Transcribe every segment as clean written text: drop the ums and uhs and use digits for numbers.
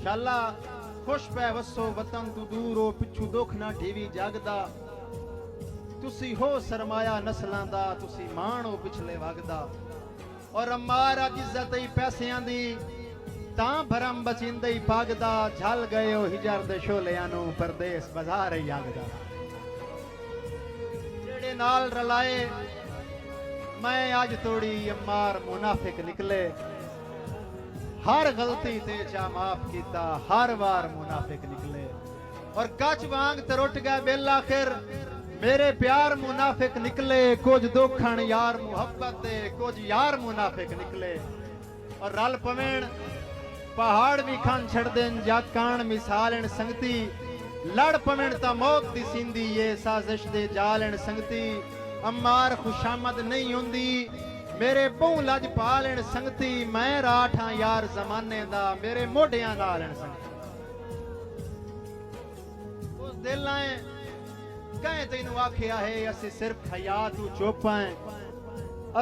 शाला खुश पै वसो वतन तू दूर हो पिछू दुख ना ढीवी जागदा तुसी हो सरमाया नस्लां दा तुसी मान हो पिछले वगदा और अम्मार अज इज्जत ही पैसियां दी तां भरम बचिंदे ही पागदा झल गए हो हिजर दे शोलियां नू परदेस बाजार ही आगदा जेड़े नाल रलाए मैं आज तोड़ी अम्मार मुनाफिक निकले हर गलती ते चा माफ कीता हर बार मुनाफिक निकले और कच वांग तरुट गए बेल आखिर मेरे प्यार मुनाफिक निकले कुछ दुखण यार मुहब्बत दे कुछ यार मुनाफिक निकले और रल पवेण पहाड़ भी खान छड़ देन जाकान मिसालन संगती लड़ पवेण ता मौत दी सिंधी ये साजिश दे जालन संगती अम्मार खुशामद नहीं हुंदी मेरे बहु लज पालन संगती मैं राठा यार जमाने दा मेरे मोढियां नालन संगती उस दिल आए कहे तैनू आखिया है असी सिर्फ हया तू चुप आए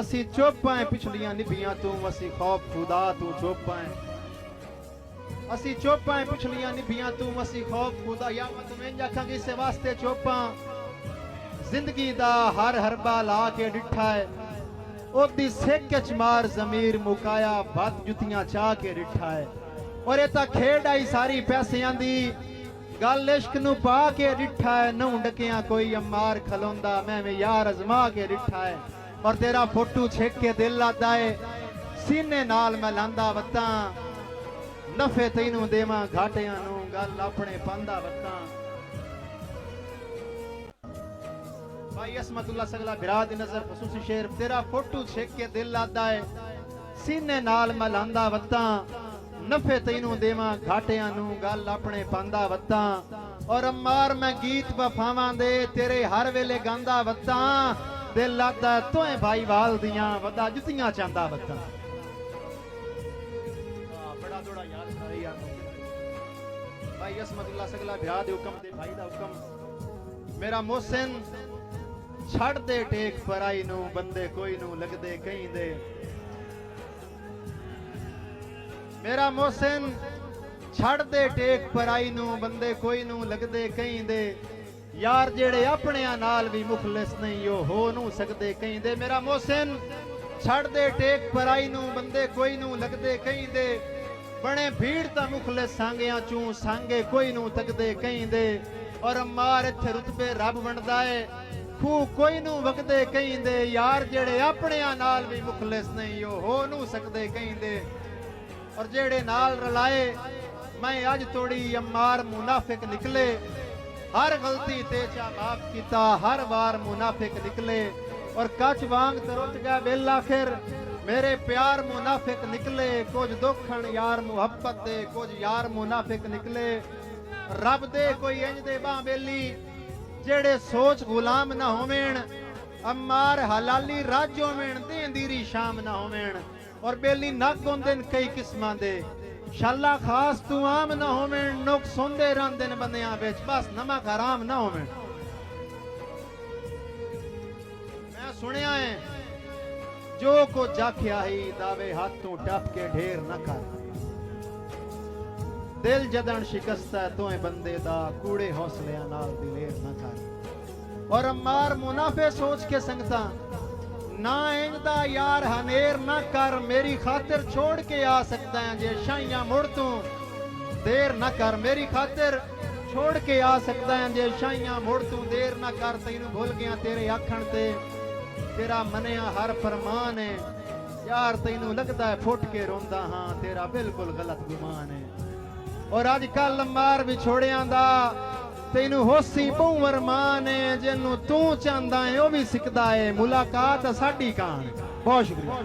असी चुप आए पिछलियां निभियां तू असी खौफ खुदा तू चुप आए असी चुप आए पिछलियां निभियां तू असी खौफ खुदा या मैं तुम्हें आखा कि इस वास्ते चुप आ जिंदगी दा हर हरबा ला के डिठा है ओदी सिक च मार जमीर मुकाया बद जुतियां चाह के डिठा है और ये तां खेड आई सारी पैसियां दी गल इश्क नू पा के डिठा है नौ डकियां कोई अम्मार खलोंदा मैं यार अजमा के डिठा है और तेरा फोटू छेक के दिल लादा है सीने नाल मैं लांदा वत्तां नफे तैनू देवां घाटियां नू गल अपने पांदा वत्तां भाई असमतुल्लाह सगला बिरा दी नजर खसूसी शेर तेरा फोटू छेक के दिल लादा है सीने नाल मैं लांदा वत्तां नफे तैनू देवां घाटियां नू गल अपने पांदा वत्तां और अम्मार मैं गीत वफावां दे तेरे हर वेले गांदा वत्तां दिल लादा तोए भाई वाल दियां वदा जुतियां चांदा वत्तां बड़ा थोड़ा याद सारे यार भाई असमतुल्लाह सगला बिरा दे हुक्म दे भाई दा हुक्म मेरा मोहसिन छड़ दे टेक पराई नू बंदे कोई नू लगदे कहीं दे मेरा मोहसिन छड़ दे टेक पराई नू बंदे कोई नू लगदे कहीं दे यार जेड़े अपने नाल भी मुखलिस नहीं हो नू सकदे कहीं दे मेरा मोहसिन छड़ दे टेक पराई नू बंदे कोई नू लगदे कहीं दे बने भीड़ ता मुखलिस सांगियां चू सांगे कोई नू तकदे कहीं दे और अम्मार इत्थे रुतबे रब वंडदा है खू कोई नू वगदे कहीं दे यार जेड़े अपने नाल भी मुखलिस नहीं हो नू सकदे कहीं दे और जेड़े नाल रलाए मैं अज तोड़ी अम्मार मुनाफिक निकले हर गलती ते चा माफ कीता हर बार मुनाफिक निकले और कच वांग तरुट गया बेल आखिर मेरे प्यार मुनाफिक निकले कुछ दुखण यार मुहब्बत दे कुछ यार मुनाफिक निकले रब दे कोई इंज दे बां बेली जेड़े सोच गुलाम ना होवेण अम्मार हलाली राज होवेण देंदीरी शाम ना होवेण और बेली नक होंदेन कई किस्मां दे शाला खास तू आम ना होवेण नुक सोंदे रहंदे न बंदियां विच बस नमक हराम ना होवेण मैं सुनिया है जो को जाखिया ही दावे हाथ तू टप के ढेर न कर दिल जदन शिकस्ता तोए बंदे दा कूड़े हौसलियां नाल दिलेर न कर और अम्मार मुनाफे सोच के संगता ना इंदा यार हनेर न कर मेरी खातिर छोड़ के आ सकता है जे शाइयां मुड़ तू देर न कर मेरी खातिर छोड़ के आ सकता है जे शाइयां मुड़ तू देर न कर तैनू भूल गया तेरे आखण ते तेरा मनिया हर फरमान है यार तैनू लगदा है फुट के रोंदा हां तेरा बिल्कुल गलत गुमान है और अजकल अम्मार विछोड़ियां दा तैनू होसी बहु अरमान है जिन्नू तू चाहंदा है ओ भी सिकदा है मुलाकात साडी कान बहुत शुक्रिया।